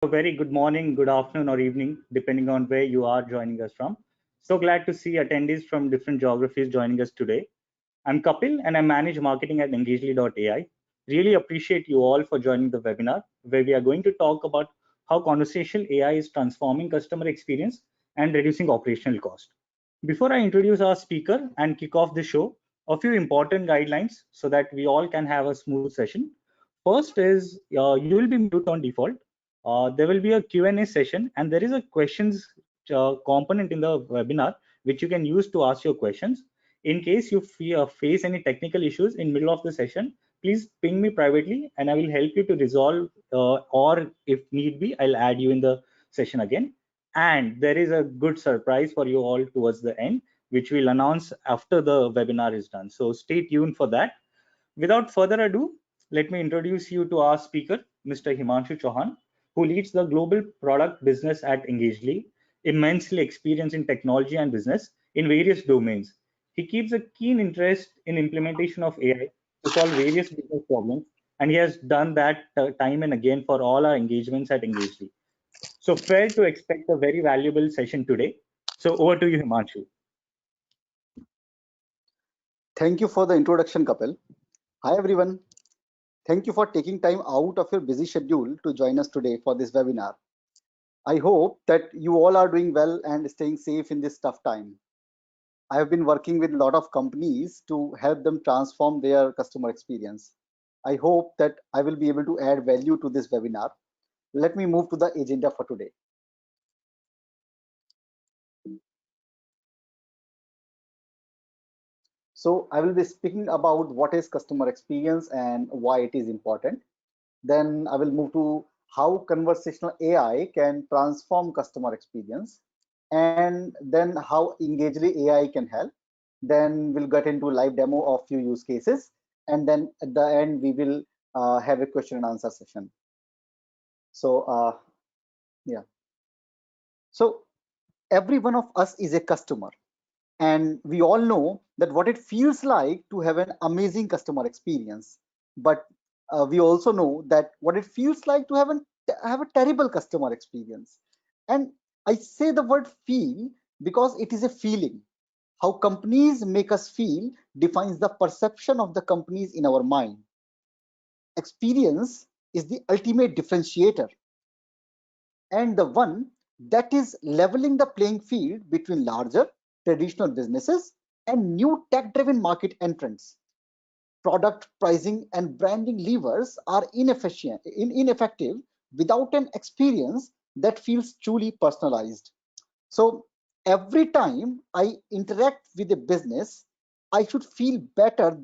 A very good morning, good afternoon, or evening, depending on where you are joining us from. So glad to see attendees from different geographies joining us today. I'm Kapil and I manage marketing at Engagely.ai. Really appreciate you all for joining the webinar, where we are going to talk about how conversational AI is transforming customer experience and reducing operational cost. Before I introduce our speaker and kick off the show, a few important guidelines so that we all can have a smooth session. First is you will be mute on default. There will be a Q&A session and there is a questions component in the webinar which you can use to ask your questions. In case you face any technical issues in middle of the session, please ping me privately and I will help you to resolve or if need be, I'll add you in the session again. And there is a good surprise for you all towards the end, which we'll announce after the webinar is done. So stay tuned for that. Without further ado, let me introduce you to our speaker, Mr. Himanshu Chauhan, who leads the global product business at Engagely, immensely experienced in technology and business in various domains. He keeps a keen interest in implementation of AI to solve various business problems, and he has done that time and again for all our engagements at Engagely. So fair to expect a very valuable session today. So over to you, Himanshu. Thank you for the introduction, Kapil. Hi, everyone. Thank you for taking time out of your busy schedule to join us today for this webinar. I hope that you all are doing well and staying safe in this tough time. I have been working with a lot of companies to help them transform their customer experience. I hope that I will be able to add value to this webinar. Let me move to the agenda for today. So I will be speaking about what is customer experience and why it is important. Then I will move to how conversational AI can transform customer experience, and then how Engagely AI can help. Then we'll get into live demo of few use cases, and then at the end we will have a question and answer session. So yeah, so every one of us is a customer, and we all know that what it feels like to have an amazing customer experience, but we also know that what it feels like to have a terrible customer experience. And I say the word feel because it is a feeling. How companies make us feel defines the perception of the companies in our mind. Experience is the ultimate differentiator, and the one that is leveling the playing field between larger traditional businesses and new tech-driven market entrants. Product pricing and branding levers are ineffective without an experience that feels truly personalized. So every time I interact with a business, I should feel better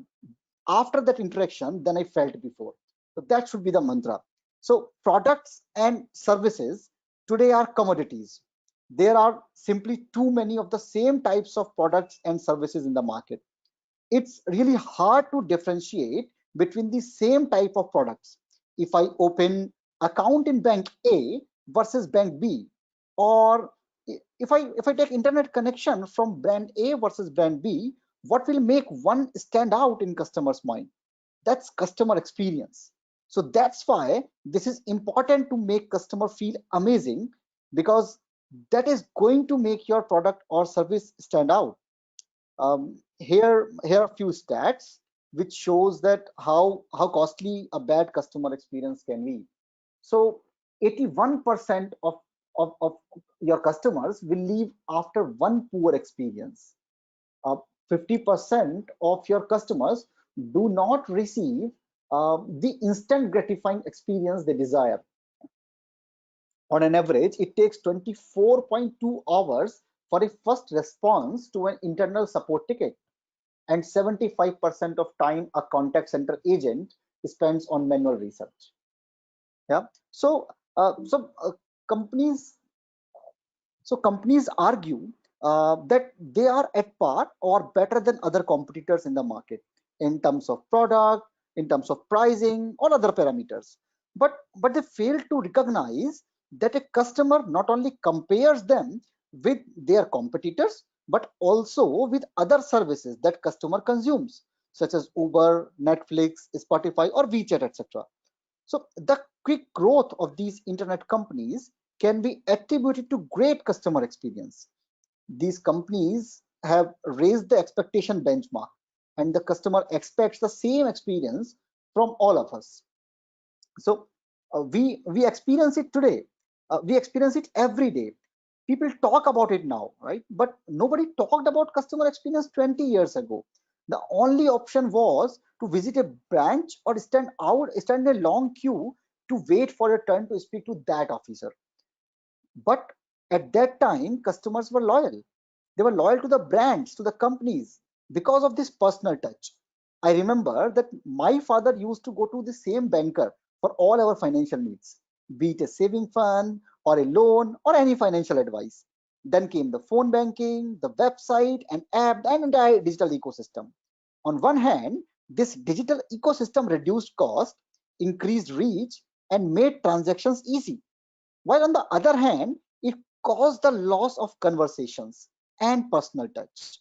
after that interaction than I felt before. So that should be the mantra. So products and services today are commodities. There are simply too many of the same types of products and services in the market. It's really hard to differentiate between the same type of products. If I open account in bank A versus bank B, or if I take internet connection from brand A versus brand B, what will make one stand out in customers' mind? That's customer experience. So that's why this is important to make customer feel amazing, because that is going to make your product or service stand out. Here are a few stats which shows that how costly a bad customer experience can be. So 81% of your customers will leave after one poor experience. 50% of your customers do not receive the instant gratifying experience they desire. On an average, it takes 24.2 hours for a first response to an internal support ticket, and 75% of time a contact center agent spends on manual research. Yeah. So companies companies argue that they are at par or better than other competitors in the market in terms of product, in terms of pricing, or other parameters. But they fail to recognize that a customer not only compares them with their competitors, but also with other services that customer consumes, such as Uber, Netflix, Spotify, or WeChat, etc. So the quick growth of these internet companies can be attributed to great customer experience. These companies have raised the expectation benchmark, and the customer expects the same experience from all of us. So we experience it today. We experience it every day. People talk about it now, right? But nobody talked about customer experience 20 years ago. The only option was to visit a branch or stand in a long queue to wait for a turn to speak to that officer. But at that time, customers were loyal. They were loyal to the brands, to the companies, because of this personal touch. I remember that my father used to go to the same banker for all our financial needs, be it a saving fund or a loan or any financial advice. Then came the phone banking, the website and app and entire digital ecosystem. On one hand, this digital ecosystem reduced cost, increased reach, and made transactions easy, while on the other hand, it caused the loss of conversations and personal touch.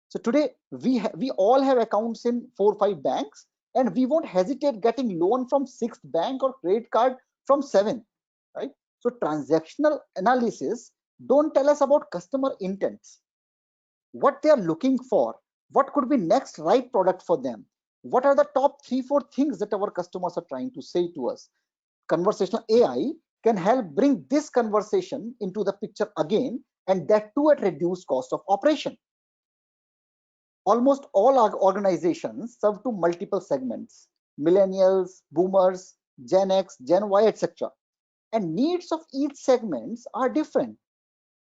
So today we all have accounts in 4 or 5 banks, and we won't hesitate getting loan from sixth bank or credit card from seventh, right? So transactional analysis don't tell us about customer intents, what they are looking for, what could be next right product for them, what are the top 3 4 things that our customers are trying to say to us. Conversational AI can help bring this conversation into the picture again, and that too at reduced cost of operation. Almost all organizations serve to multiple segments: millennials, boomers, Gen X, Gen Y, etc. And needs of each segments are different.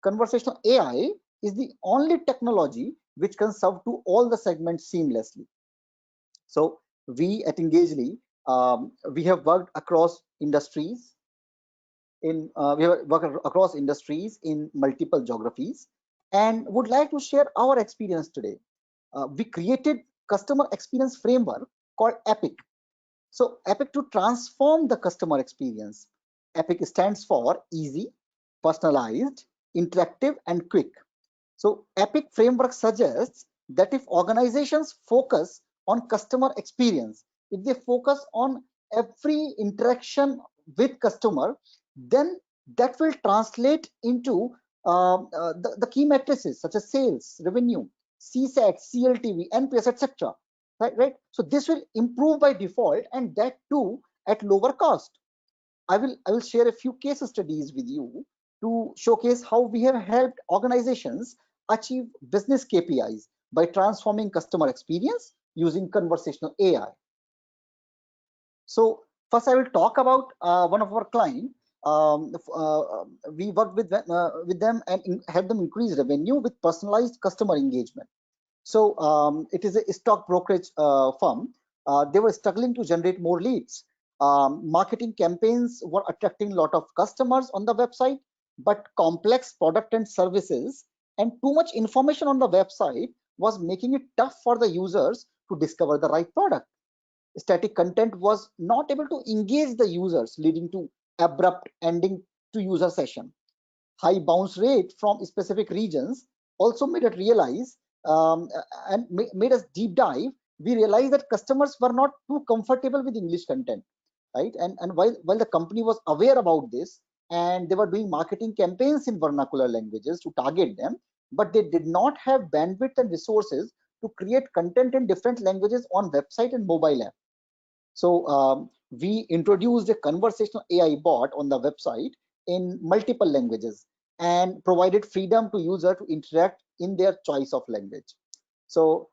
Conversational AI is the only technology which can serve to all the segments seamlessly. So we at Engagely, we have worked across industries, in multiple geographies, and would like to share our experience today. We created customer experience framework called EPIC. So EPIC to transform the customer experience. EPIC stands for easy, personalized, interactive, and quick. So EPIC framework suggests that if organizations focus on customer experience, if they focus on every interaction with customer, then that will translate into the key matrices such as sales, revenue, CSAT, CLTV, NPS, etc. Right? So this will improve by default, and that too at lower cost. I will share a few case studies with you to showcase how we have helped organizations achieve business KPIs by transforming customer experience using conversational AI. So first I will talk about one of our clients. We worked with them and help them increase revenue with personalized customer engagement. So it is a stock brokerage firm. They were struggling to generate more leads. Marketing campaigns were attracting a lot of customers on the website, but complex product and services and too much information on the website was making it tough for the users to discover the right product. Static content was not able to engage the users, leading to abrupt ending to user session. High bounce rate from specific regions also made us realize and made us deep dive. We realized that customers were not too comfortable with English content, right? And while the company was aware about this, and they were doing marketing campaigns in vernacular languages to target them, but they did not have bandwidth and resources to create content in different languages on website and mobile app. So we introduced a conversational AI bot on the website in multiple languages and provided freedom to user to interact in their choice of language. So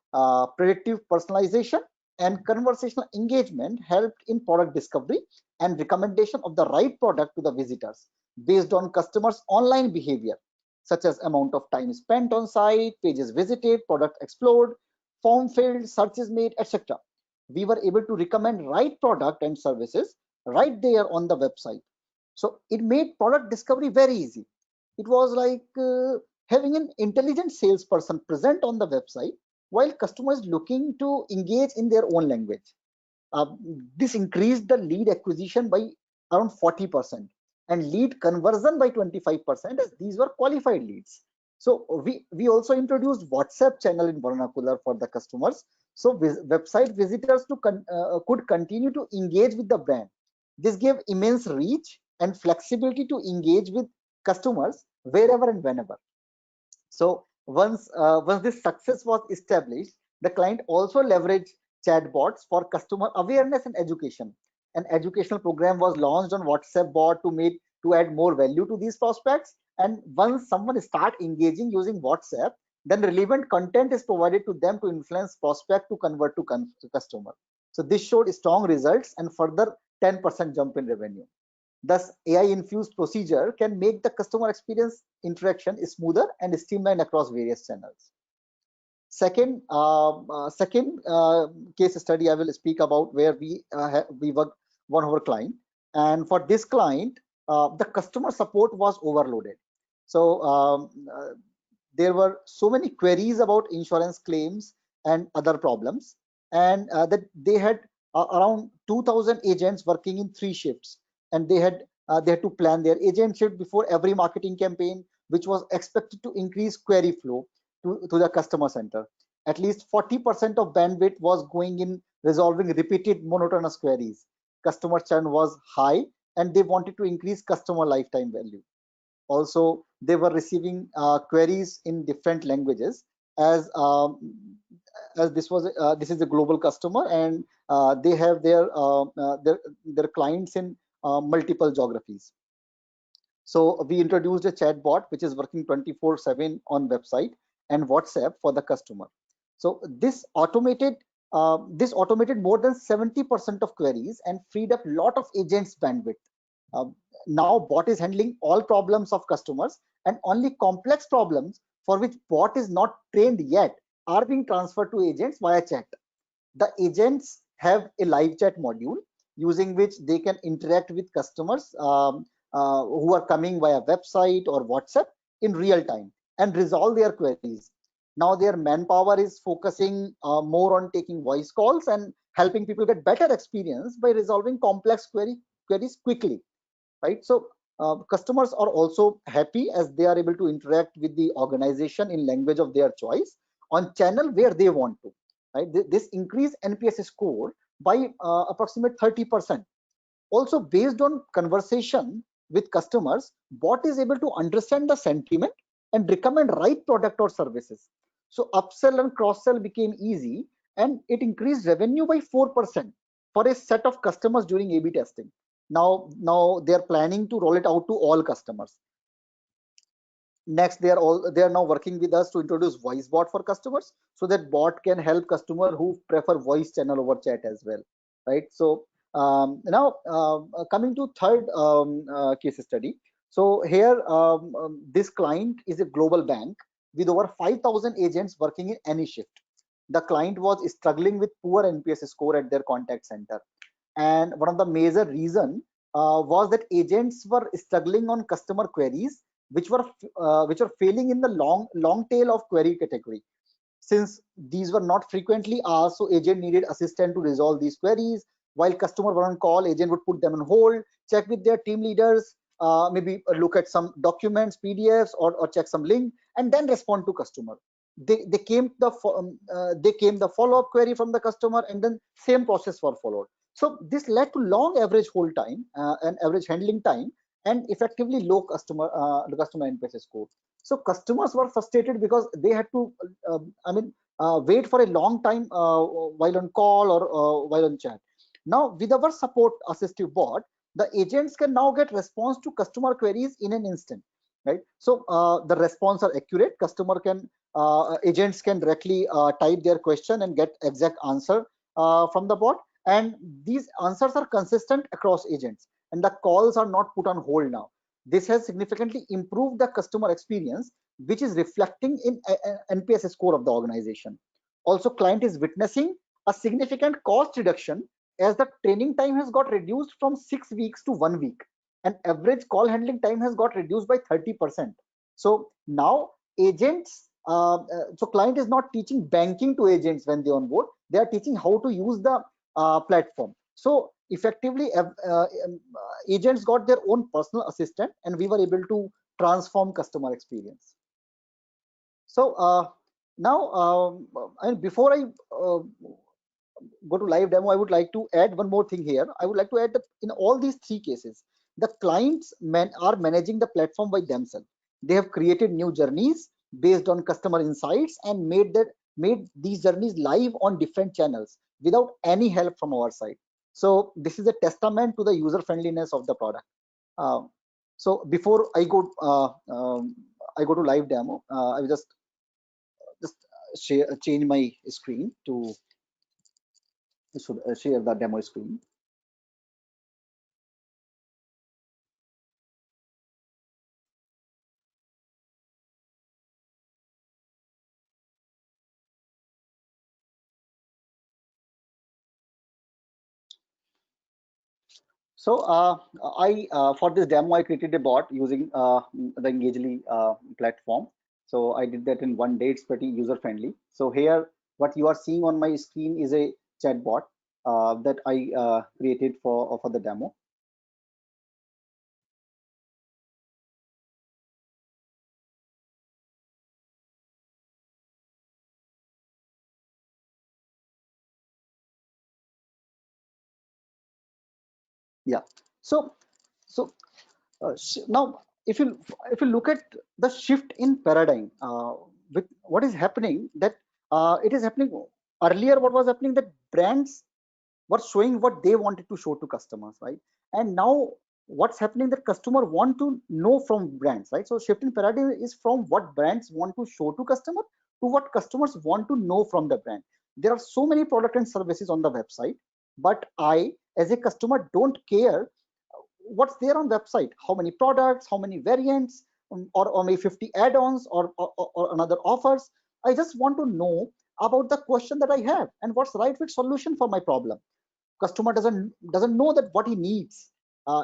predictive personalization and conversational engagement helped in product discovery and recommendation of the right product to the visitors based on customers' online behavior, such as amount of time spent on site, pages visited, product explored, form filled, searches made, etc. We were able to recommend right product and services right there on the website. So it made product discovery very easy. It was like having an intelligent salesperson present on the website while customers looking to engage in their own language. Uh, this increased the lead acquisition by around 40% and lead conversion by 25%, as these were qualified leads. So we also introduced WhatsApp channel in vernacular for the customers. So website visitors could continue to engage with the brand This gave immense reach and flexibility to engage with customers wherever and whenever. So once this success was established, the client also leveraged chatbots for customer awareness and education. An educational program was launched on WhatsApp bot to add more value to these prospects. And once someone start engaging using WhatsApp, then relevant content is provided to them to influence prospect to convert to customer. So this showed strong results and further 10% jump in revenue. Thus, AI-infused procedure can make the customer experience interaction smoother and streamlined across various channels. Second case study I will speak about, where we work one of our client, and for this client, the customer support was overloaded. So there were so many queries about insurance claims and other problems, and that they had around 2,000 agents working in 3 shifts, and they had to plan their agent shift before every marketing campaign, which was expected to increase query flow to the customer center. At least 40% of bandwidth was going in resolving repeated monotonous queries. Customer churn was high, and they wanted to increase customer lifetime value. Also, they were receiving queries in different languages, as this is a global customer, and they have their clients in multiple geographies. So we introduced a chatbot which is working 24/7 on website and WhatsApp for the customer. So this automated more than 70% of queries and freed up lot of agents bandwidth. Um, Now bot is handling all problems of customers, and only complex problems for which bot is not trained yet are being transferred to agents via chat. The agents have a live chat module using which they can interact with customers who are coming via website or WhatsApp in real time and resolve their queries. Now their manpower is focusing more on taking voice calls and helping people get better experience by resolving complex queries quickly, right? So customers are also happy as they are able to interact with the organization in language of their choice on channel where they want to, right? This increased NPS score by approximate 30%. Also, based on conversation with customers, bot is able to understand the sentiment and recommend right product or services. So upsell and cross sell became easy, and it increased revenue by 4% for a set of customers during A/B testing. Now they are planning to roll it out to all customers. Next, they are now working with us to introduce voice bot for customers, so that bot can help customer who prefer voice channel over chat as well, right? So now coming to third case study. So here this client is a global bank with over 5,000 agents working in any shift. The client was struggling with poor NPS score at their contact center, and one of the major reason was that agents were struggling on customer queries which were failing in the long tail of query category. Since these were not frequently asked, so agent needed assistant to resolve these queries. While customer were on call, agent would put them on hold, check with their team leaders, maybe look at some documents, PDFs, or check some link, and then respond to customer. They came the follow-up query from the customer, and then same process were followed. So this led to long average hold time and average handling time, and effectively low customer NPS score. So customers were frustrated because they had to wait for a long time while on call or while on chat. Now with our support assistive bot, the agents can now get response to customer queries in an instant, right? So the response are accurate. Agents can directly type their question and get exact answer from the bot, and these answers are consistent across agents, and the calls are not put on hold now. This has significantly improved the customer experience, which is reflecting in NPS score of the organization. Also, client is witnessing a significant cost reduction as the training time has got reduced from 6 weeks to 1 week, and average call handling time has got reduced by 30%. So now so client is not teaching banking to agents when they onboard, they are teaching how to use the platform. So effectively agents got their own personal assistant, and we were able to transform customer experience. So now and before I go to live demo, I would like to add one more thing here. I would like to add that in all these three cases, the clients are managing the platform by themselves. They have created new journeys based on customer insights and made these journeys live on different channels without any help from our side. So this is a testament to the user friendliness of the product. Uh, so before I go to live demo, I will just change my screen to should share the demo screen. So I for this demo I created a bot using the Engagely platform. So I did that in one day. It's pretty user friendly. So here what you are seeing on my screen is a chatbot that I created for the demo. Yeah. So so now if you look at the shift in paradigm with what is happening, that it is happening earlier. What was happening, that brands were showing what they wanted to show to customers, right? And now what's happening, that customer want to know from brands, right? So shift in paradigm is from what brands want to show to customer to what customers want to know from the brand. There are so many product and services on the website, but I as a customer don't care what's there on website, how many products, how many variants, or maybe 50 add-ons or another offers. I just want to know about the question that I have and what's the right fit solution for my problem. Customer doesn't know that what he needs.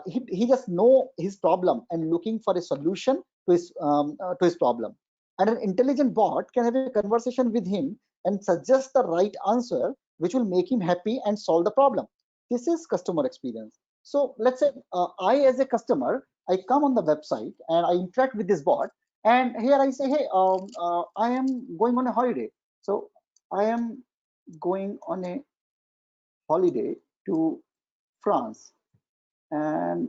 He just know his problem and looking for a solution to his problem. And an intelligent bot can have a conversation with him and suggest the right answer which will make him happy and solve the problem. This is customer experience. So let's say I as a customer, I come on the website and I interact with this bot, and here I say, hey, I am going on a holiday. So I am going on a holiday to France, and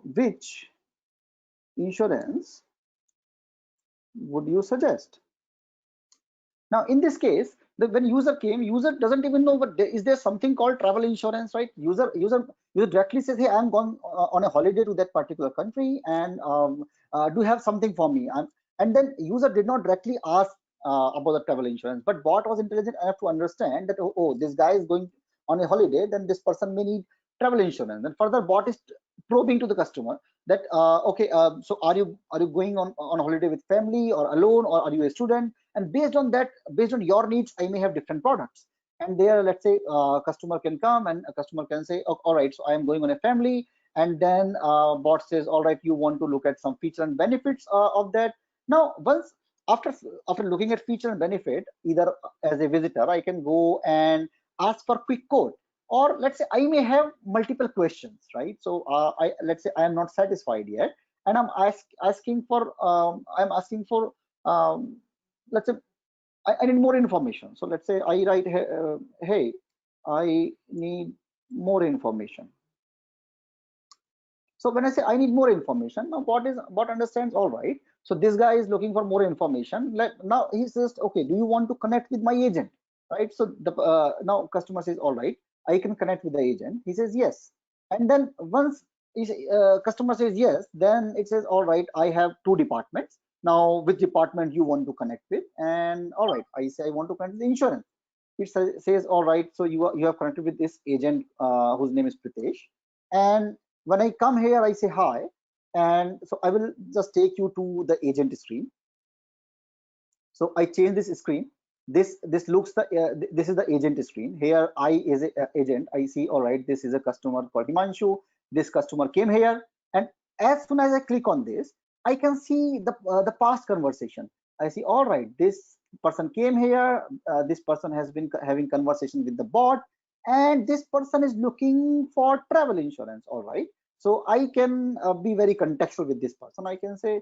which insurance would you suggest? Now, in this case, when user came, user doesn't even know what is there something called travel insurance, right? User directly says, "Hey, I'm going on a holiday to that particular country, and do you have something for me?" And then user did not directly ask about the travel insurance, but bot was intelligent enough to understand that this guy is going on a holiday, then this person may need travel insurance. And further, bot is probing to the customer that okay, so are you going on a holiday with family or alone, or are you a student? And based on that, based on your needs, I may have different products. And there, let's say customer can come and a customer can say, oh, all right, so I am going on a family. And then bot says, all right, you want to look at some features and benefits of that. Now once after after looking at feature and benefit, either as a visitor I can go and ask for quick quote, or let's say I may have multiple questions, right? So let's say I am not satisfied yet, and I'm asking for um, let's say I need more information. So let's say I write, hey, I need more information. So when I say I need more information, now what understands, all right, so this guy is looking for more information. Now he says, okay, do you want to connect with my agent, right? So now customer says, all right, I can connect with the agent. He says yes. And then once customer says yes, then it says, all right, I have two departments. Now which department you want to connect with? And all right, I say I want to connect with the insurance. It says, all right, so you have connected with this agent whose name is Pritesh. And when I come here, I say hi, and so I will just take you to the agent screen. So I change this screen. This looks this is the agent screen. Here I is a agent. I see, all right, this is a customer called Himanshu. This customer came here, and as soon as I click on this, I can see the past conversation. I see, all right, this person came here. This person has been having conversation with the bot, and this person is looking for travel insurance. All right, so I can be very contextual with this person. I can say,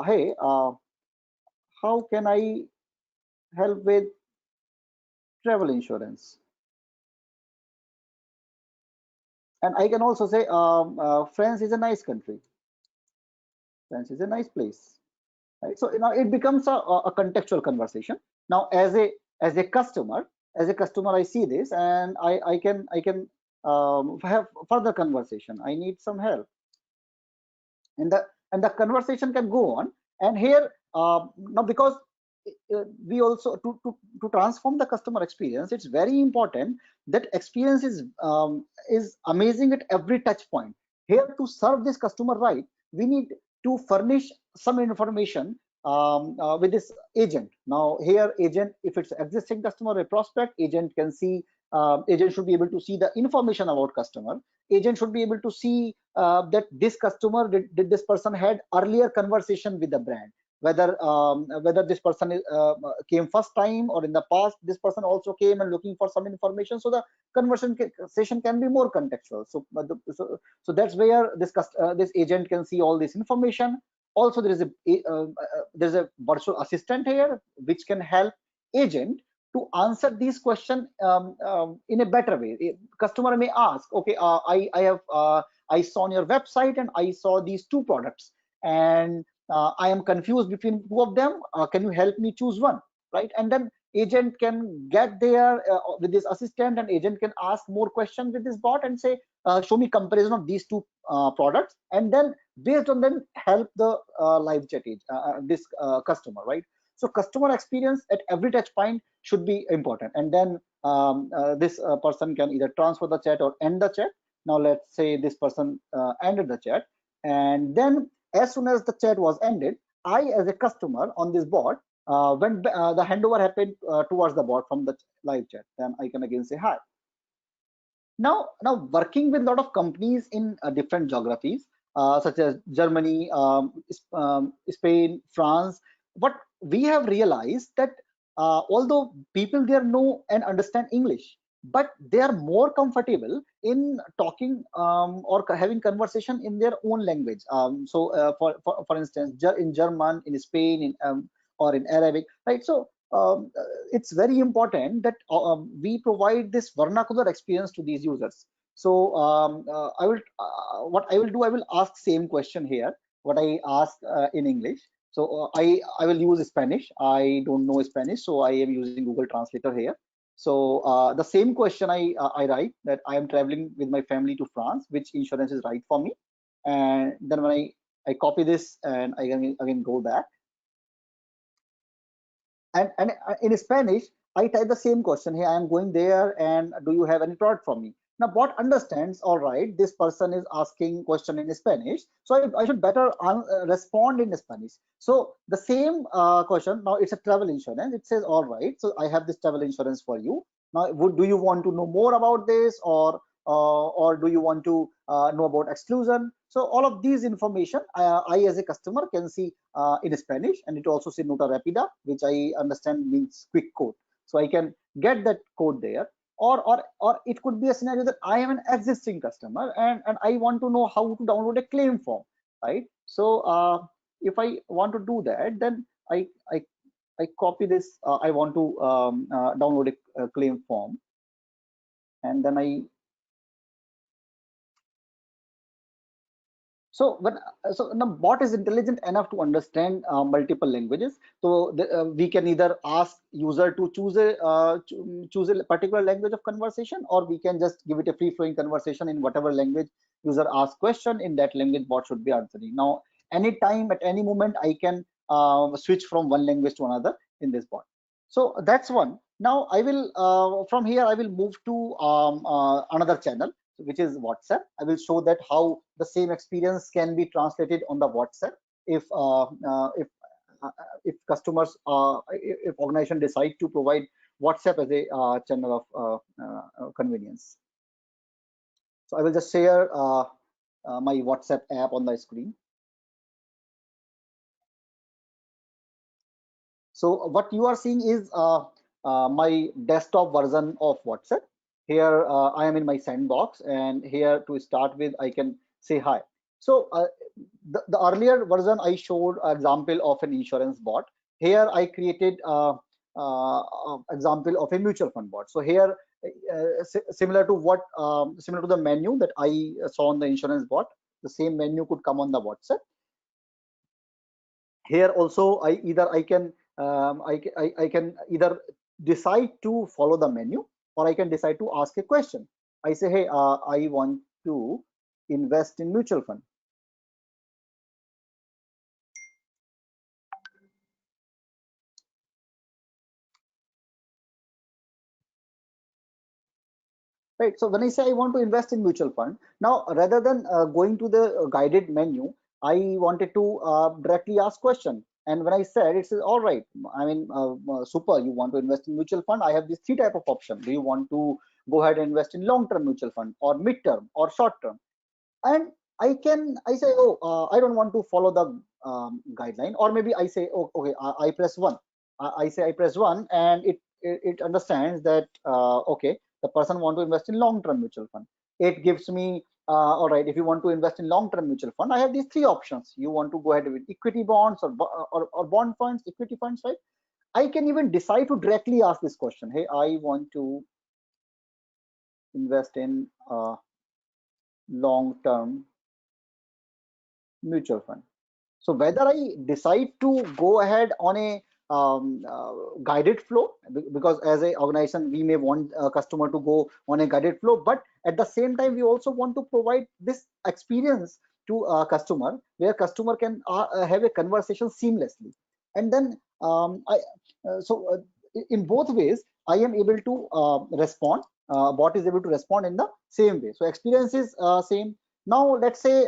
hey, how can I help with travel insurance? And I can also say France is a nice country. France is a nice place, right? So now it becomes a contextual conversation. Now, as a customer, I see this, and I can have further conversation. I need some help, and the conversation can go on. And here now, because we also to transform the customer experience, it's very important that experience is amazing at every touch point. Here, to serve this customer right, we need to furnish some information with this agent. Now here, agent, if it's existing customer or a prospect, agent can see, agent should be able to see the information about customer. Agent should be able to see that this customer, did this person had earlier conversation with the brand, whether this person came first time, or in the past this person also came and looking for some information. So the conversation can be more contextual. So so that's where this agent can see all this information. Also, there's a virtual assistant here which can help agent to answer these questions in a better way. Customer may ask, okay, I saw on your website and I saw these two products, and I am confused between two of them. Can you help me choose one, right? And then agent can get there with this assistant, and agent can ask more questions with this bot and say, show me comparison of these two products, and then based on them help the live chat this customer, right? So customer experience at every touch point should be important. And then this person can either transfer the chat or end the chat. Now let's say this person ended the chat, and then as soon as the chat was ended, I as a customer on this bot, when the handover happened towards the bot from the live chat, then I can again say hi. Now working with a lot of companies in different geographies, such as Germany, Spain, France, what we have realized that although people there know and understand English, but they are more comfortable in talking or having conversation in their own language. For instance, in German, in Spain, or in Arabic, right? So it's very important that we provide this vernacular experience to these users. So what I will do, I will ask same question here, what I asked in English. So I will use Spanish. I don't know Spanish, so I am using Google Translator here. So the same question I write, that I am traveling with my family to France, which insurance is right for me. And then when I copy this, and I can again go back, and in Spanish I type the same question here, I am going there, and do you have any product for me? Now bot understands, all right, this person is asking question in Spanish, so I should better respond in Spanish. So the same question, now it's a travel insurance, it says, all right, so I have this travel insurance for you. Now do you want to know more about this, or do you want to know about exclusion? So all of these information I as a customer can see in Spanish, and it also says nota rapida, which I understand means quick code. So I can get that code there. Or it could be a scenario that I am an existing customer, and I want to know how to download a claim form, right? So if I want to do that, then I copy this. I want to download a claim form, and then so now bot is intelligent enough to understand multiple languages. So we can either ask user to choose a particular language of conversation, or we can just give it a free flowing conversation in whatever language user asks question, in that language bot should be answering. Now anytime, at any moment, I can switch from one language to another in this bot. So that's one. Now I will from here I will move to another channel, which is WhatsApp. I will show that how the same experience can be translated on the WhatsApp if if customers if organization decide to provide WhatsApp as a channel of convenience. So I will just share my WhatsApp app on the screen. So what you are seeing is my desktop version of WhatsApp. Here I am in my sandbox, and here to start with I can say hi. So the earlier version I showed example of an insurance bot. Here I created example of a mutual fund bot. So here similar to what similar to the menu that I saw on the insurance bot. The same menu could come on the WhatsApp. Here also, I can I can either decide to follow the menu, or I can decide to ask a question. I say, hey, I want to invest in mutual fund. Right. So when I say I want to invest in mutual fund, now rather than going to the guided menu, I wanted to directly ask question. And when I said, it says, all right, I mean, super, you want to invest in mutual fund. I have these three type of options. Do you want to go ahead and invest in long-term mutual fund, or mid-term, or short-term? And I say, oh, I don't want to follow the guideline, or maybe I say, oh, okay, I press one. I say I press one, and it understands that okay, the person want to invest in long-term mutual fund. It gives me all right, if you want to invest in long-term mutual fund, I have these three options. You want to go ahead with equity bonds, or bond funds, equity funds, right? I can even decide to directly ask this question. Hey, I want to invest in long-term mutual fund. So whether I decide to go ahead on a guided flow, because as a organization we may want a customer to go on a guided flow, but at the same time we also want to provide this experience to a customer, where customer can have a conversation seamlessly. And then in both ways I am able to respond. Bot is able to respond in the same way. So experience is same. Now let's say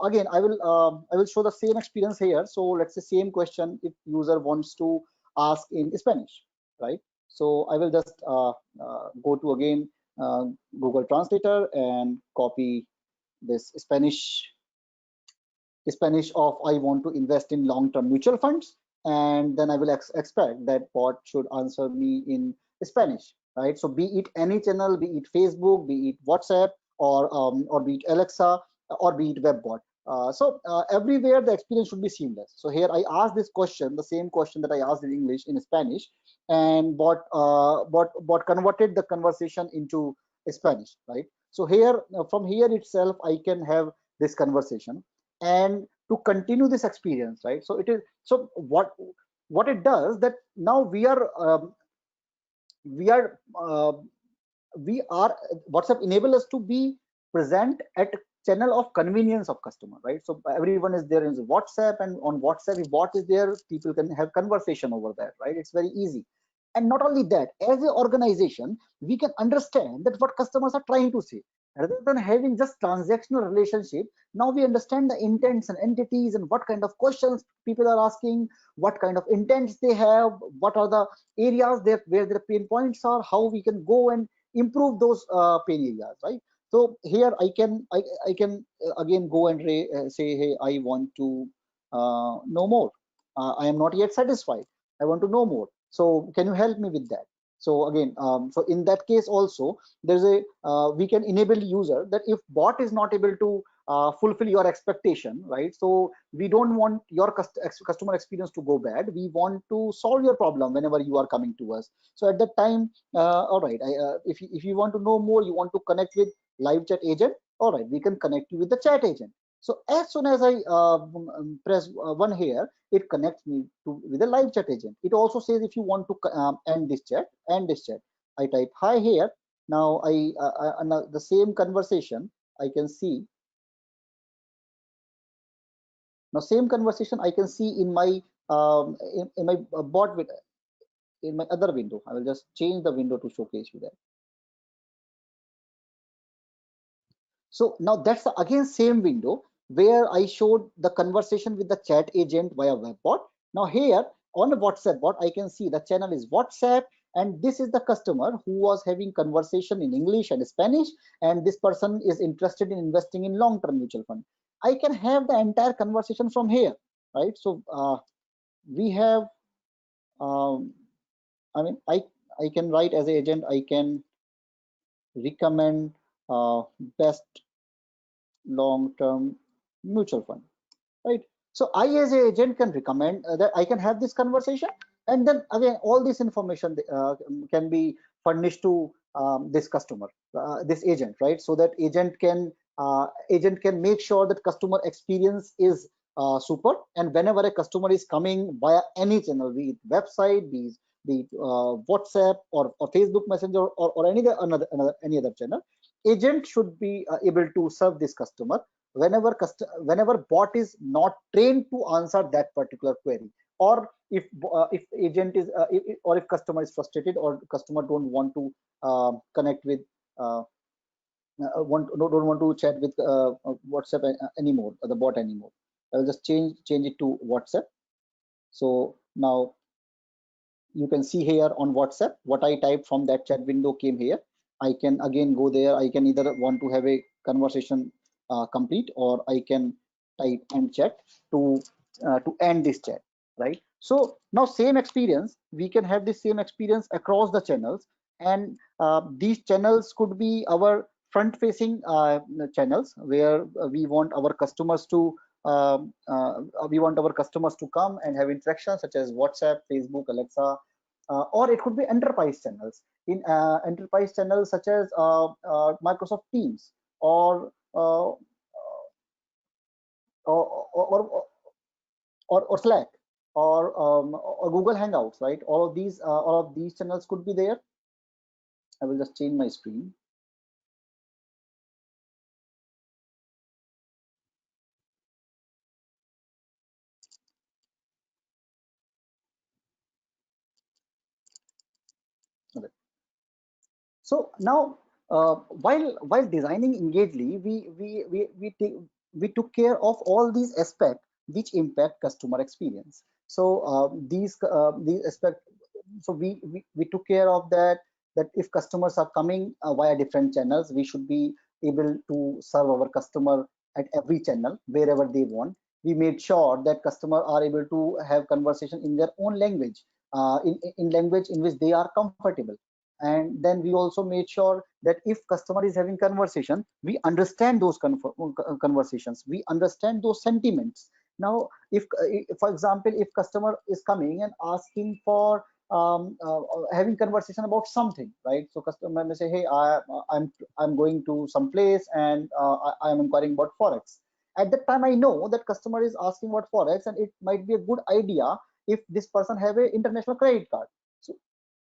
again I will show the same experience here. So let's say same question if user wants to ask in Spanish, right? So I will just go to again Google Translator and copy this Spanish of I want to invest in long-term mutual funds, and then I will expect that bot should answer me in Spanish, right? So be it any channel, be it Facebook, be it WhatsApp, or be it Alexa, or be it WebBot. Everywhere the experience should be seamless. So here I asked this question, the same question that I asked in English in Spanish, and bot converted the conversation into Spanish, right? So here from here itself I can have this conversation and to continue this experience, right? So it is, so what it does, that now we are uh, we are WhatsApp enable us to be present at channel of convenience of customer, right? So everyone is there in the WhatsApp, and on WhatsApp if bot is there, people can have conversation over that, right? It's very easy. And not only that, as an organization we can understand that what customers are trying to say, rather than having just transactional relationship. Now we understand the intents and entities, and what kind of questions people are asking, what kind of intents they have, what are the areas there where their pain points are, how we can go and improve those pain areas, right? So here I can again go and say, hey, I want to know more. I am not yet satisfied. I want to know more. So can you help me with that? So again, so in that case also, there's a we can enable user that if bot is not able to fulfill your expectation, right? So we don't want your customer experience to go bad. We want to solve your problem whenever you are coming to us. So at that time, all right, if you want to know more, you want to connect with live chat agent, all right, we can connect you with the chat agent. So as soon as I press one here, it connects me to with a live chat agent. It also says if you want to end this chat, end this chat. I type hi here. Now the same conversation I can see. Now same conversation I can see in my in my bot with in my other window. I will just change the window to showcase you that. So now that's again same window where I showed the conversation with the chat agent via WebBot. Now here on the WhatsApp bot, I can see the channel is WhatsApp, and this is the customer who was having conversation in English and Spanish, and this person is interested in investing in long-term mutual fund. I can have the entire conversation from here, right? So we have, I mean, I can write as an agent, I can recommend best long-term mutual fund, right? So I as an agent can recommend that I can have this conversation, and then again all this information can be furnished to this customer, this agent, right? So that agent can make sure that customer experience is super, and whenever a customer is coming via any channel, be it website, be it WhatsApp or Facebook Messenger or any other channel, agent should be able to serve this customer whenever bot is not trained to answer that particular query, or if agent is or if customer is frustrated or customer don't want to connect with don't want to chat with WhatsApp anymore, or the bot anymore. I will just change it to WhatsApp. So now you can see here on WhatsApp what I typed from that chat window came here. I can again go there. I can either want to have a conversation complete, or I can type end chat to end this chat, right? So now same experience, we can have the same experience across the channels, and these channels could be our front facing channels where we want our customers to come and have interactions such as WhatsApp, Facebook, Alexa, or it could be enterprise channels. In enterprise channels such as Microsoft Teams or Slack or Google Hangouts, right? All of these channels could be there. I will just change my screen. Okay. So now, while designing Engagely, we took care of all these aspects which impact customer experience. So these aspects, so we took care of that if customers are coming via different channels, we should be able to serve our customer at every channel wherever they want. We made sure that customer are able to have conversation in their own language, in language in which they are comfortable. And then we also made sure that if customer is having conversation, we understand those conversations, we understand those sentiments. Now if for example, if customer is coming and asking for having conversation about something, right? So customer may say, hey, I'm going to some place, and I am inquiring about forex. At that time I know that customer is asking about forex, and it might be a good idea if this person have a international credit card.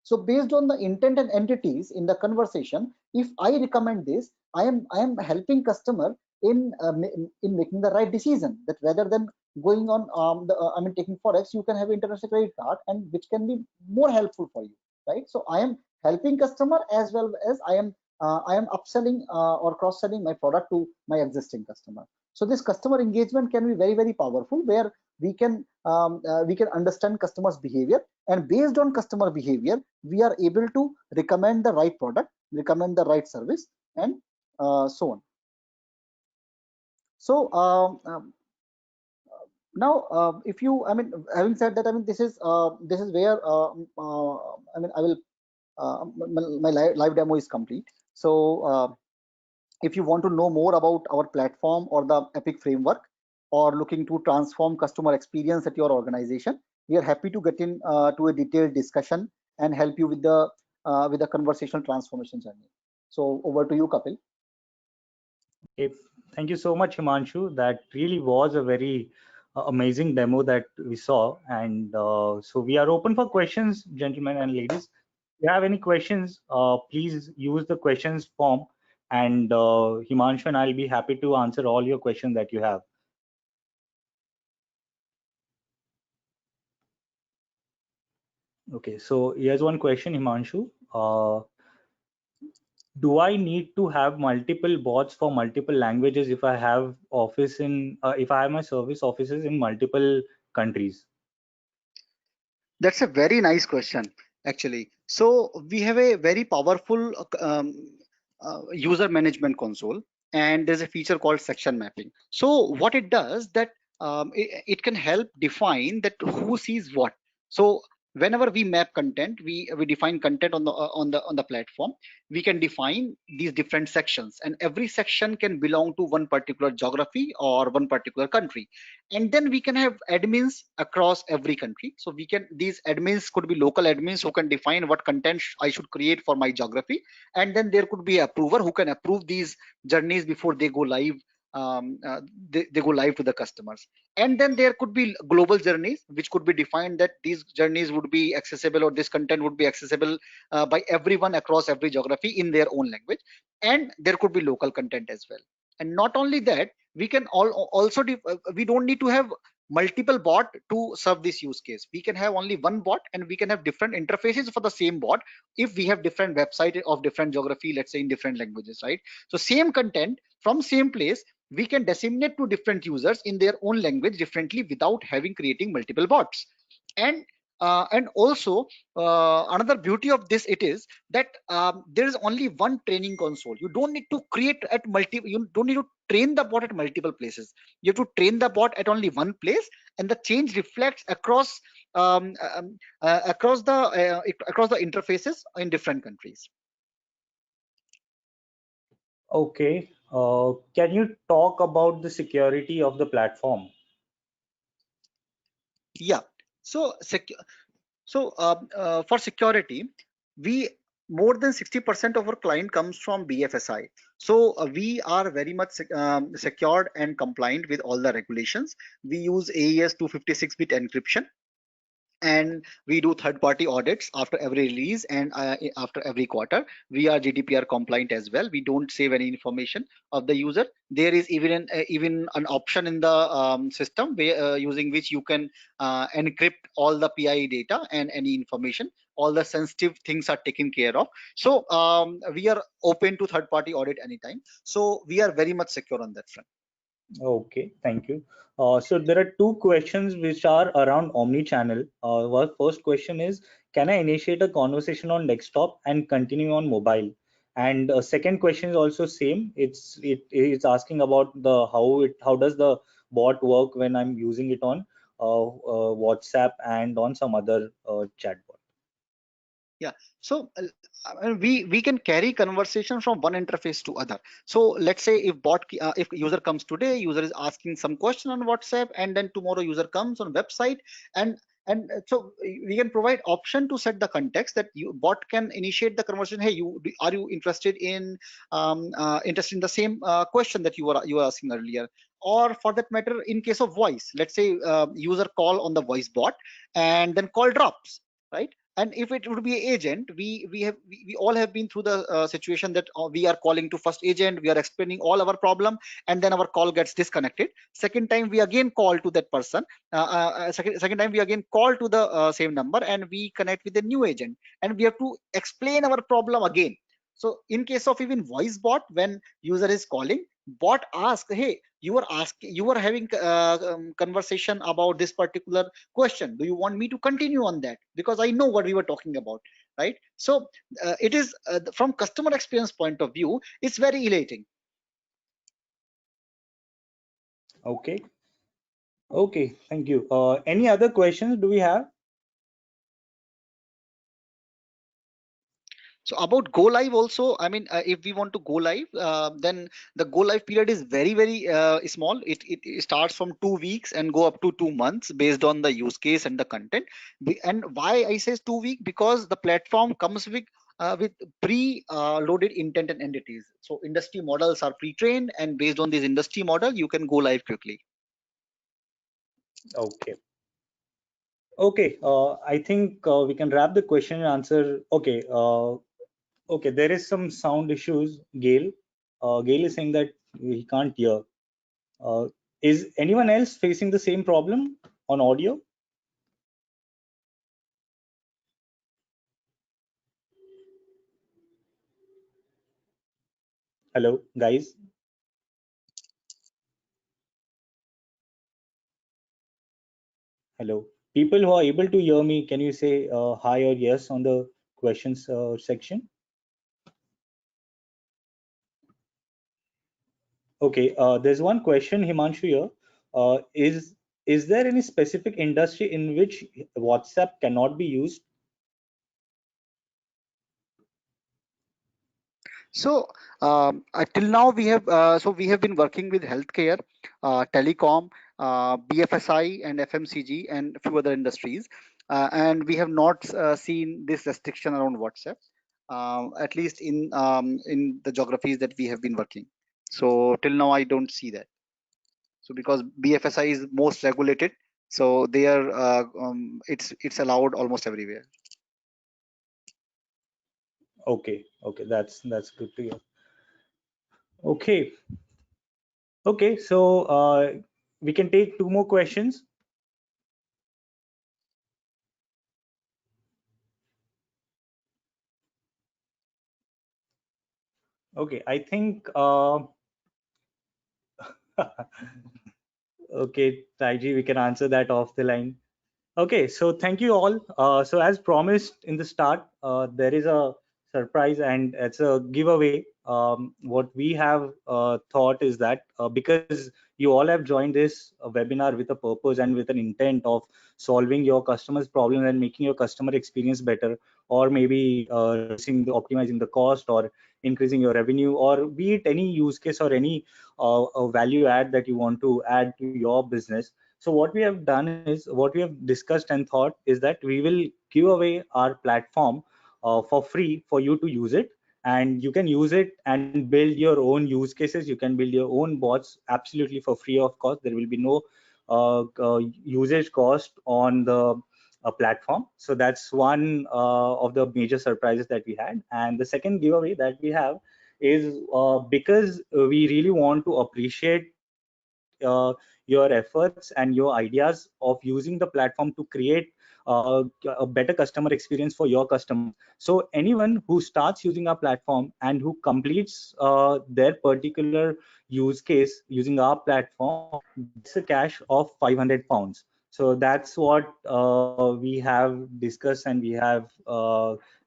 So based on the intent and entities in the conversation, if I recommend this, I am helping customer in making the right decision, that rather than going on taking forex, you can have international credit card, and which can be more helpful for you, right? So I am helping customer as well as I am upselling or cross selling my product to my existing customer. So this customer engagement can be very, very powerful, where we can understand customers behavior, and based on customer behavior we are able to recommend the right product, recommend the right service, and so on. So now if you having said that, this is where I will my live demo is complete. So if you want to know more about our platform or the Epic framework, or looking to transform customer experience at your organization, we are happy to get in to a detailed discussion and help you with the conversational transformation journey. So over to you, Kapil. Okay. Thank you so much, Himanshu. That really was a very amazing demo that we saw. And so we are open for questions, gentlemen and ladies. If you have any questions, please use the questions form, and Himanshu and I'll be happy to answer all your questions that you have. Okay, so here's one question, Himanshu. Do I need to have multiple bots for multiple languages if I have if I have my service offices in multiple countries? That's a very nice question, actually. So we have a very powerful user management console, and there's a feature called section mapping. So what it does, that it can help define that who sees what. So whenever we map content, we define content on the platform, we can define these different sections, and every section can belong to one particular geography or one particular country. And then we can have admins across every country. So we can, these admins could be local admins who can define what content I should create for my geography, and then there could be an approver who can approve these journeys before they go live. They go live to the customers. And then there could be global journeys which could be defined that these journeys would be accessible, or this content would be accessible by everyone across every geography in their own language. And there could be local content as well. And not only that, we can also we don't need to have multiple bot to serve this use case. We can have only one bot, and we can have different interfaces for the same bot if we have different website of different geography, let's say in different languages, right? So same content from same place, we can disseminate to different users in their own language differently without having creating multiple bots. And also another beauty of this, it is that there is only one training console. You don't need to create at you don't need to train the bot at multiple places. You have to train the bot at only one place, and the change reflects across across the interfaces in different countries. Okay. Can you talk about the security of the platform? Yeah. So for security, we more than 60% of our client comes from BFSI. So we are very much secured and compliant with all the regulations. We use AES 256-bit encryption, and we do third-party audits after every release and after every quarter. We are GDPR compliant as well. We don't save any information of the user. There is even an option in the system where, using which you can encrypt all the PII data and any information. All the sensitive things are taken care of. So we are open to third-party audit anytime. So we are very much secure on that front. Okay, thank you. So there are two questions which are around omni-channel. Our first question is, can I initiate a conversation on desktop and continue on mobile? And second question is also same. It's asking about the how does the bot work when I'm using it on WhatsApp and on some other chatbot. Yeah, so we can carry conversation from one interface to other. So let's say if user comes today, user is asking some question on WhatsApp, and then tomorrow user comes on website, and so we can provide option to set the context that bot can initiate the conversation. Hey, are you interested in the same question that you were asking earlier? Or for that matter, in case of voice, let's say user call on the voice bot, and then call drops, right? And if it would be agent, we all have been through the situation that we are calling to first agent, we are explaining all our problem, and then our call gets disconnected. Second time we again call to that person, second time we again call to the same number, and we connect with the new agent, and we have to explain our problem again. So in case of even voice bot, when user is calling, bot asks, hey, you are having conversation about this particular question, do you want me to continue on that, because I know what we were talking about, right? So it is from customer experience point of view, it's very elating. Okay. Okay, thank you. Any other questions do we have? So about go live also, I mean, if we want to go live, then the go live period is very small. It starts from 2 weeks and go up to 2 months based on the use case and the content. And why I say 2 weeks? Because the platform comes with pre-loaded intent and entities. So industry models are pre-trained, and based on this industry model, you can go live quickly. Okay. Okay, I think we can wrap the question and answer. Okay, okay, there is some sound issues, Gail. Gail is saying that he can't hear. Is anyone else facing the same problem on audio? Hello, guys. Hello. People who are able to hear me, can you say hi or yes on the questions section? Okay, there's one question, Himanshu here. Is is there any specific industry in which WhatsApp cannot be used? So till now we have been working with healthcare, telecom, BFSI and FMCG and a few other industries, and we have not seen this restriction around WhatsApp, at least in the geographies that we have been working. So till now I don't see that. So because BFSI is most regulated, so they are it's allowed almost everywhere. Okay, okay, that's good to hear. Okay, okay, so we can take two more questions. Okay, I think okay, Taiji, we can answer that off the line. Okay, so thank you all. So as promised in the start, there is a surprise and it's a giveaway. What we have thought is that because you all have joined this webinar with a purpose and with an intent of solving your customers' problem and making your customer experience better, or maybe optimizing the cost or increasing your revenue, or be it any use case or any value add that you want to add to your business. So what we have done is, what we have discussed and thought is that we will give away our platform for free for you to use it, and you can use it and build your own use cases. You can build your own bots absolutely for free of cost. There will be no usage cost on the platform. So that's one of the major surprises that we had. And the second giveaway that we have is because we really want to appreciate your efforts and your ideas of using the platform to create a better customer experience for your customers. So anyone who starts using our platform and who completes their particular use case using our platform gets a cash of 500 pounds. So that's what we have discussed, and we have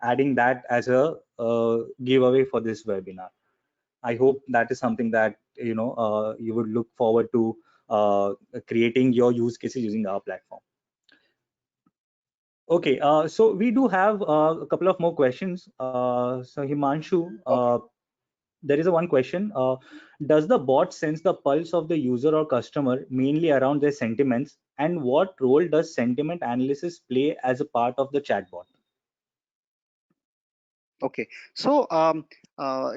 adding that as a giveaway for this webinar. I hope that is something that you would look forward to creating your use cases using our platform. Okay, so we do have a couple of more questions. So Himanshu, there is a one question. Does the bot sense the pulse of the user or customer mainly around their sentiments? And what role does sentiment analysis play as a part of the chatbot? Okay, so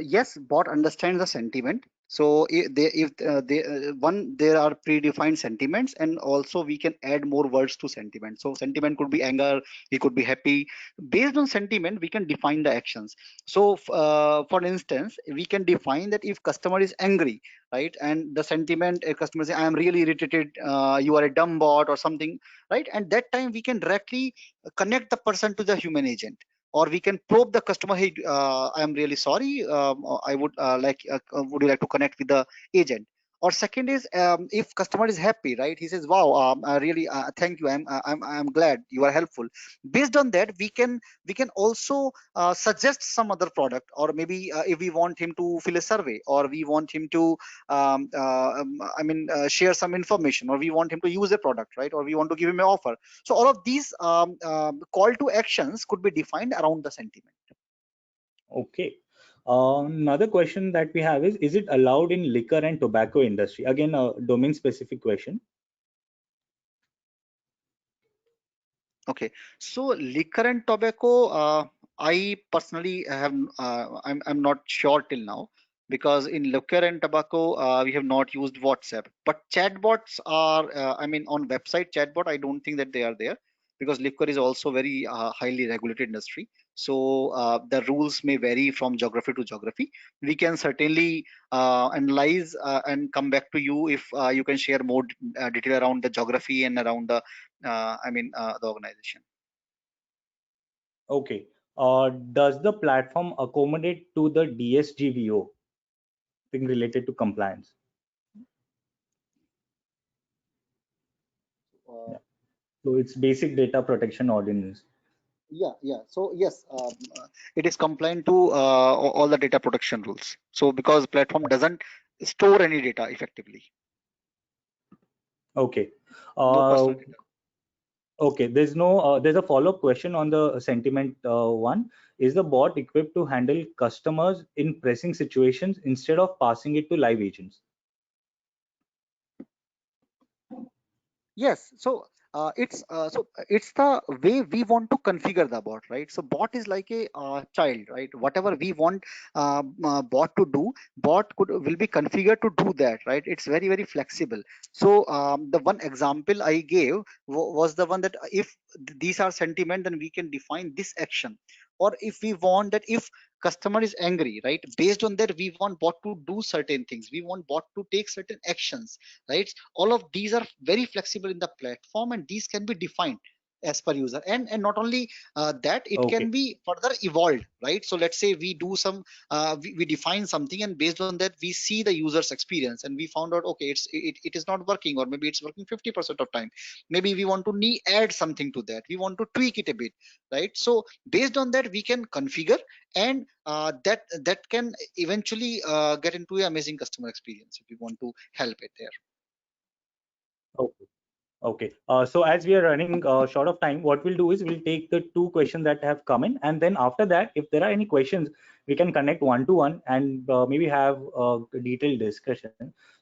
yes, bot understands the sentiment. So if there are predefined sentiments, and also we can add more words to sentiment. So sentiment could be anger, it could be happy. Based on sentiment, we can define the actions. So for instance, we can define that if customer is angry, right, and the sentiment, a customer say, "I am really irritated. You are a dumb bot" or something, right? And that time we can directly connect the person to the human agent, or we can probe the customer, "Hey, I am really sorry, I would would you like to connect with the agent?" Or second is, if customer is happy, right, he says, "Wow, I really thank you, I'm glad you are helpful." Based on that, we can also suggest some other product, or maybe if we want him to fill a survey, or we want him to share some information, or we want him to use a product, right, or we want to give him an offer. So all of these call to actions could be defined around the sentiment. Okay. Another question that we have is it allowed in liquor and tobacco industry? Again, a domain specific question. Okay, so liquor and tobacco, I personally have, I'm not sure till now, because in liquor and tobacco, we have not used WhatsApp. But chatbots are, on website chatbot, I don't think that they are there, because liquor is also very highly regulated industry. So the rules may vary from geography to geography. We can certainly analyze and come back to you if you can share more detail around the geography and around the organization. Okay. Does the platform accommodate to the DSGVO thing related to compliance? Uh, Yeah. So it's basic data protection ordinance. yeah. So yes, it is compliant to all the data protection rules. So because platform doesn't store any data effectively. Okay. No personal data. Okay, there's a follow-up question on the sentiment one. Is the bot equipped to handle customers in pressing situations instead of passing it to live agents? Yes, so it's the way we want to configure the bot, right? So bot is like a child, right? Whatever we want bot to do, bot will be configured to do that, right? It's very flexible. So the one example I gave was the one that if these are sentiment, then we can define this action. Or if we want that if customer is angry, right? Based on that, we want bot to do certain things. We want bot to take certain actions, right? All of these are very flexible in the platform, and these can be defined as per user. And not only that, it Okay. can be further evolved, right? So let's say we do some we define something, and based on that we see the user's experience, and we found out, okay, it is not working, or maybe it's working 50% of time. Maybe we want to add something to that, we want to tweak it a bit, right? So based on that we can configure, and that can eventually get into an amazing customer experience if we want to help it there. Okay. Okay. So as we are running short of time, what we'll do is we'll take the two questions that have come in, and then after that, if there are any questions, we can connect one-to-one and maybe have a detailed discussion.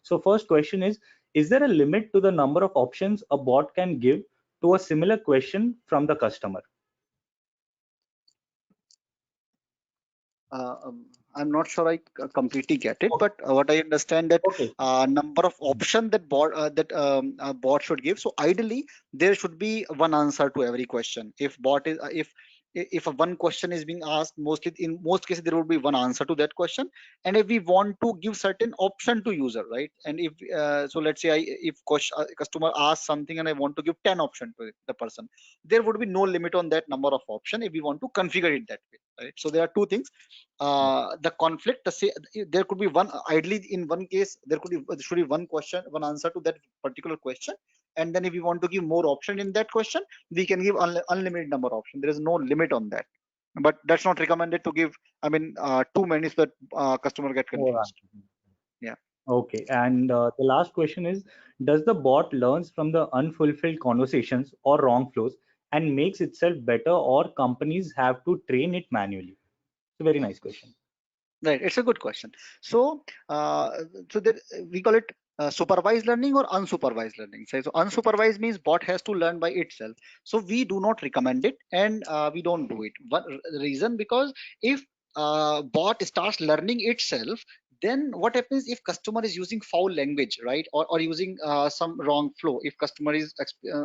So first question is there a limit to the number of options a bot can give to a similar question from the customer? I'm not sure I completely get it, Okay. but what I understand that Okay. number of option that bot should give. So ideally, there should be one answer to every question. If bot is if a one question is being asked, mostly in most cases there would be one answer to that question. And if we want to give certain option to user, right? And if so, let's say if customer asks something and I want to give 10 option to the person, there would be no limit on that number of option if we want to configure it that way, right? So there are two things. The conflict, there could be one, ideally in one case there should be one question, one answer to that particular question. And then if we want to give more option in that question, we can give unlimited number of options. There is no limit on that, but that's not recommended to give, I mean, too many, so that customer get All right. confused. Yeah. Okay, and the last question is, does the bot learns from the unfulfilled conversations or wrong flows and makes itself better, or companies have to train it manually? It's a very nice question. Right, it's a good question. So, there, we call it supervised learning or unsupervised learning. So unsupervised means bot has to learn by itself. So we do not recommend it, and we don't do it. One reason, because if bot starts learning itself, then what happens if customer is using foul language, right? Or using some wrong flow. If customer is,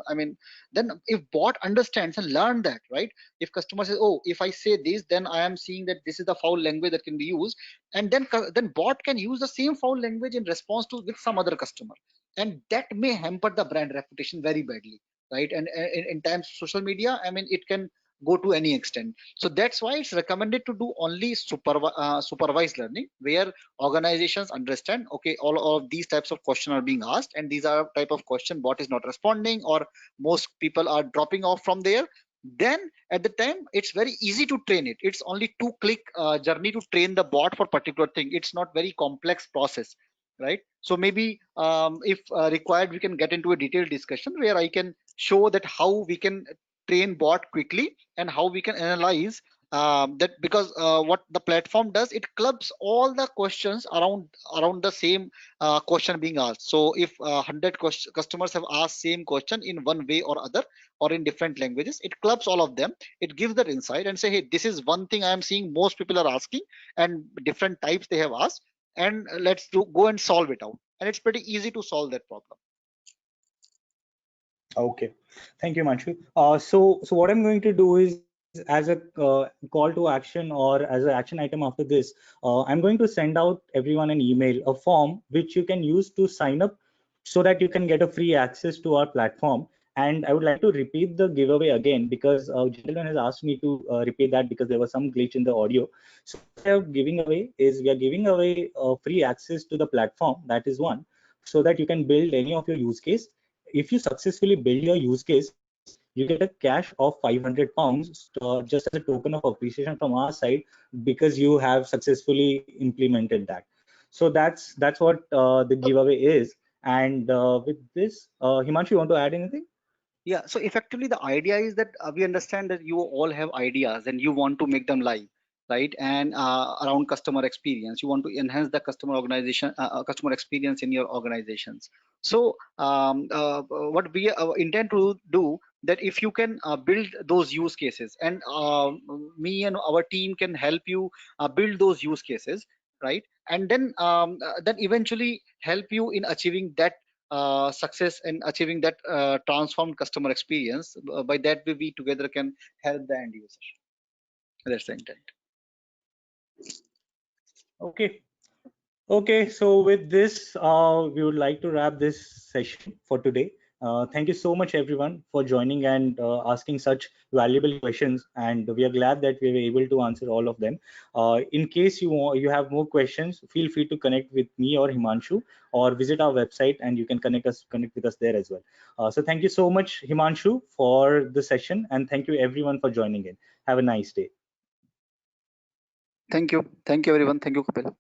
I mean, then if bot understands and learn that, right? If customer says, oh, if I say this, then I am seeing that this is the foul language that can be used, and then bot can use the same foul language in response to with some other customer, and that may hamper the brand reputation very badly, right? And in times of social media, I mean, it can go to any extent. So that's why it's recommended to do only supervised learning, where organizations understand, okay, all of these types of questions are being asked, and these are type of question bot is not responding, or most people are dropping off from there. Then at the time it's very easy to train it. It's only 2-click journey to train the bot for particular thing. It's not very complex process, right? So maybe if required, we can get into a detailed discussion where I can show that how we can train bot quickly, and how we can analyze that, because what the platform does, it clubs all the questions around the same question being asked. So if 100 customers have asked same question in one way or other, or in different languages, it clubs all of them. It gives that insight and say, hey, this is one thing I am seeing most people are asking, and different types they have asked, and go and solve it out. And it's pretty easy to solve that problem. Okay, thank you, Manshu. So what I'm going to do is, as a call to action or as an action item after this, I'm going to send out everyone an email, a form which you can use to sign up so that you can get a free access to our platform. And I would like to repeat the giveaway again, because a gentleman has asked me to repeat that because there was some glitch in the audio. So what we are giving away is, we are giving away free access to the platform. That is one, so that you can build any of your use case. If you successfully build your use case, you get a cash of 500 pounds just as a token of appreciation from our side, because you have successfully implemented that. So that's what the giveaway is. And with this, Himanshu, you want to add anything? Yeah, so effectively the idea is that we understand that you all have ideas and you want to make them live, right? And around customer experience, you want to enhance the customer experience in your organizations. So what we intend to do, that if you can build those use cases, and me and our team can help you build those use cases, right? And then eventually help you in achieving that success and achieving that transformed customer experience. By that way, we together can help the end user. That's the intent. Okay. Okay, so with this, we would like to wrap this session for today. Thank you so much, everyone, for joining and asking such valuable questions. And we are glad that we were able to answer all of them. In case you have more questions, feel free to connect with me or Himanshu, or visit our website, and you can connect with us there as well. So thank you so much, Himanshu, for the session, and thank you everyone for joining in. Have a nice day. Thank you everyone. Thank you, Kapil.